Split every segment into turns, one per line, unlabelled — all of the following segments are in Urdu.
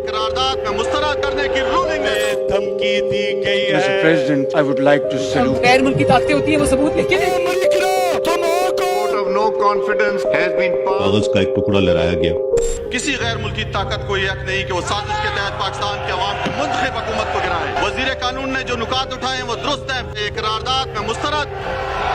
قرارداد میں مسترد کرنے کی رولنگ میں دھمکی دی گئی ہے.
Mr. President, I would like to salute.
غیر ملکی طاقتیں ہوتی ہیں وہ ثبوت لکھ کے دیتی ہیں.
Vote of no confidence has been pass.
کاغذ کا ایک ٹکڑا لہرایا گیا.
کسی غیر ملکی طاقت کو یہ حق نہیں کہ وہ سازش کے تحت پاکستان کے عوام کی منتخب حکومت کو گرائے. وزیر قانون نے جو نکات اٹھائے ہیں وہ درست ہے. ایک قرارداد میں مسترد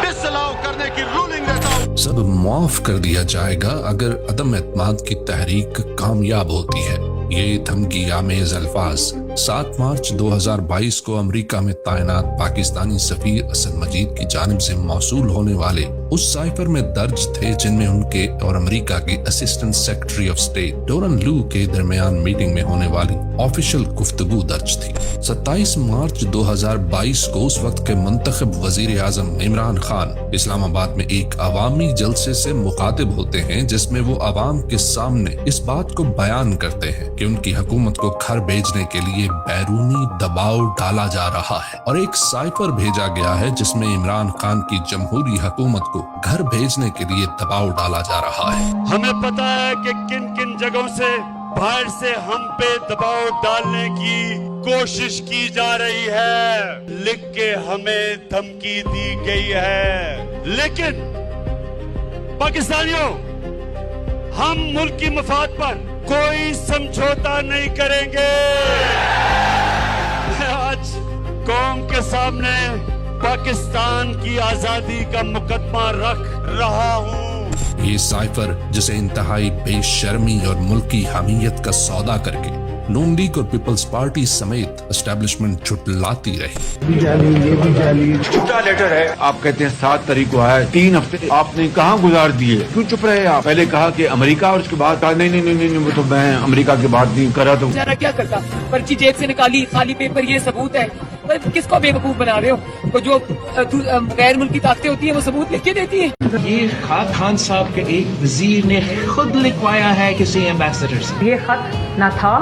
ڈسلاؤ کرنے کی رولنگ دیتا ہوں.
سب معاف کر دیا جائے گا اگر عدم اعتماد کی تحریک کامیاب ہوتی ہے. یہ دھمکی آمیز الفاظ 7 مارچ 2022 کو امریکہ میں تعینات پاکستانی سفیر اسد مجید کی جانب سے موصول ہونے والے اس سائفر میں درج تھے جن میں ان کے اور امریکہ کے اسسٹنٹ سیکرٹری آف اسٹیٹ ڈورن لو کے درمیان میٹنگ میں ہونے والی آفیشل گفتگو درج تھی. 27 مارچ 2022 کو اس وقت کے منتخب وزیر اعظم عمران خان اسلام آباد میں ایک عوامی جلسے سے مخاطب ہوتے ہیں جس میں وہ عوام کے سامنے اس بات کو بیان کرتے ہیں کہ ان کی حکومت کو گھر بھیجنے کے لیے بیرونی دباؤ ڈالا جا رہا ہے اور ایک سائفر بھیجا گیا ہے جس میں عمران خان کی جمہوری حکومت کو گھر بھیجنے کے لیے دباؤ ڈالا جا رہا ہے.
ہمیں پتا ہے کہ کن کن جگہوں سے باہر سے ہم پہ دباؤ ڈالنے کی کوشش کی جا رہی ہے. لکھ کے ہمیں دھمکی دی گئی ہے. لیکن پاکستانیوں ہم ملک کی مفاد پر کوئی سمجھوتا نہیں کریں گے. میں آج قوم کے سامنے پاکستان کی آزادی کا مقدمہ رکھ رہا ہوں.
یہ سائفر جسے انتہائی بے شرمی اور ملکی حمیت کا سودا کر کے نون لیگ اور پیپلز پارٹی سمیت اسٹیبلشمنٹ جھٹلاتی رہی.
یہ بھی جعلی جھوٹا لیٹر ہے. آپ کہتے ہیں 7 تاریخ کو آیا. 3 ہفتے آپ نے کہاں گزار دیے؟ کیوں چپ رہے آپ؟ پہلے کہا کہ امریکہ اور اس کے بعد کہا نہیں وہ تو میں امریکہ کے بعد نہیں کرا. تو
کیا کرتا؟ پرچی جیب سے نکالی، خالی پیپر، یہ ثبوت ہے. کس کو بے وقوف بنا رہے ہو؟ وہ جو غیر ملکی طاقتیں ہوتی ہیں وہ ثبوت لکھ کے دیتی ہیں.
یہ خط خان صاحب کے ایک وزیر نے خود لکھوایا ہے کسی ایمبیسڈر سے.
یہ خط نہ تھا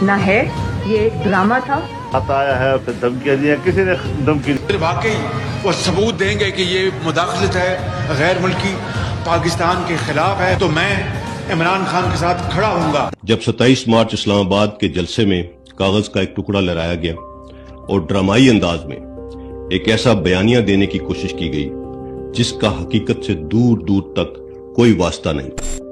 نہ ہے، یہ ایک ڈرامہ تھا.
خط آیا ہے پھر دھمکیاں دیا. کسی نے دھمکی
واقعی وہ ثبوت دیں گے کہ یہ مداخلت ہے غیر ملکی پاکستان کے خلاف ہے تو میں عمران خان کے ساتھ کھڑا ہوں گا.
جب 27 مارچ اسلام آباد کے جلسے میں کاغذ کا ایک ٹکڑا لہرایا گیا اور ڈرامائی انداز میں ایک ایسا بیانیہ دینے کی کوشش کی گئی جس کا حقیقت سے دور دور تک کوئی واسطہ نہیں.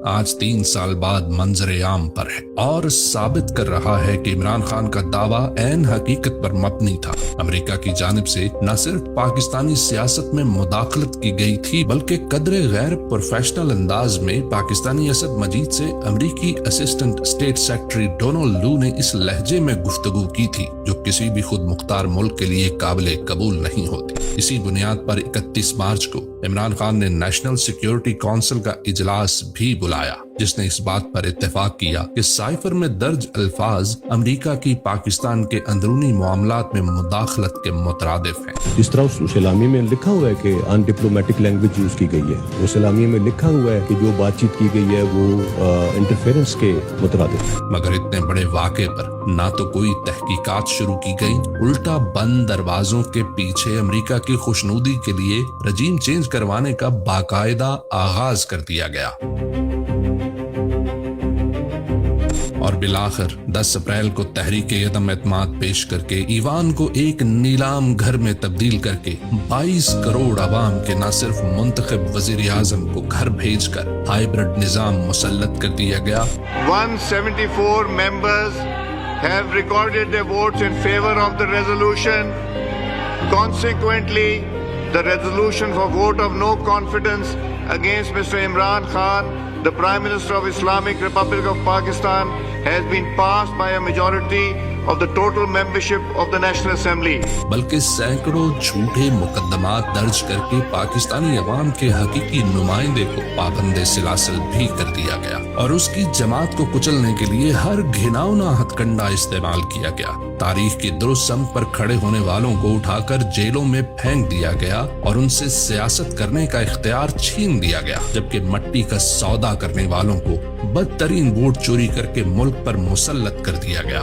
آج 3 سال بعد منظر عام پر ہے اور ثابت کر رہا ہے کہ عمران خان کا دعویٰ عین حقیقت پر مبنی تھا. امریکہ کی جانب سے نہ صرف پاکستانی سیاست میں مداخلت کی گئی تھی بلکہ قدر غیر پروفیشنل انداز میں پاکستانی اسد مجید سے امریکی اسسٹنٹ اسٹیٹ سیکرٹری ڈونلڈ لو نے اس لہجے میں گفتگو کی تھی جو کسی بھی خود مختار ملک کے لیے قابل قبول نہیں ہوتی. اسی بنیاد پر 31 مارچ کو عمران خان نے نیشنل سیکیورٹی کونسل کا اجلاس بھی بلایا جس نے اس بات پر اتفاق کیا کہ سائفر میں درج الفاظ امریکہ کی پاکستان کے اندرونی معاملات میں مداخلت کے مترادف ہیں.
جس طرح اس اعلامیہ میں لکھا ہوا ہے کہ ان ڈپلومیٹک لینگویج یوز کی گئی ہے، اس اعلامیہ میں لکھا ہوا ہے کہ جو بات چیت کی گئی ہے وہ انٹرفیرنس کے مترادف ہے.
مگر اتنے بڑے واقعے پر نہ تو کوئی تحقیقات شروع کی گئی، الٹا بند دروازوں کے پیچھے امریکہ کی خوشنودی کے لیے رجیم چینج کروانے کا باقاعدہ آغاز کر دیا گیا. اور بالآخر 10 اپریل کو تحریک عدم اعتماد پیش کر کے ایوان کو ایک نیلام گھر میں تبدیل کر کے 22 کروڑ عوام کے نہ صرف منتخب وزیر اعظم کو گھر بھیج کر ہائیبرڈ نظام مسلط کر دیا گیا.
174 members have recorded their votes in favor of the resolution. Consequently, the resolution for vote of no confidence against Mr. Imran Khan, the Prime Minister of Islamic Republic of Pakistan, has been passed by a majority of the total membership of the National Assembly.
بلکہ سینکڑوں جھوٹے مقدمات درج کر کے پاکستانی عوام کے حقیقی نمائندے کو پابند سلاسل بھی کر دیا گیا اور اس کی جماعت کو کچلنے کے لیے ہر گھناؤنا ہتھ کنڈا استعمال کیا گیا. تاریخ کی درست سمت پر کھڑے ہونے والوں کو اٹھا کر جیلوں میں پھینک دیا گیا اور ان سے سیاست کرنے کا اختیار چھین دیا گیا، جبکہ مٹی کا سودا کرنے والوں کو بدترین ووٹ چوری کر کے ملک پر مسلط کر دیا گیا.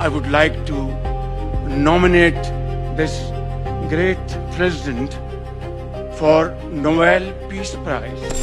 I would like to nominate this great president for Nobel Peace Prize.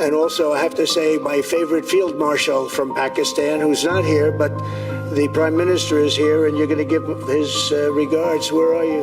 and also I have to say my favorite field marshal from Pakistan, who's not here, but the Prime Minister is here and you're going to give his regards. Where are you?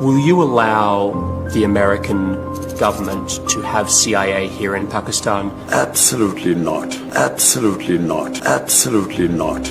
Will you allow the American government to have CIA here in Pakistan?
Absolutely not. Absolutely not. Absolutely not.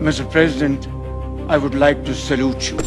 Mr. President, I would like to salute you.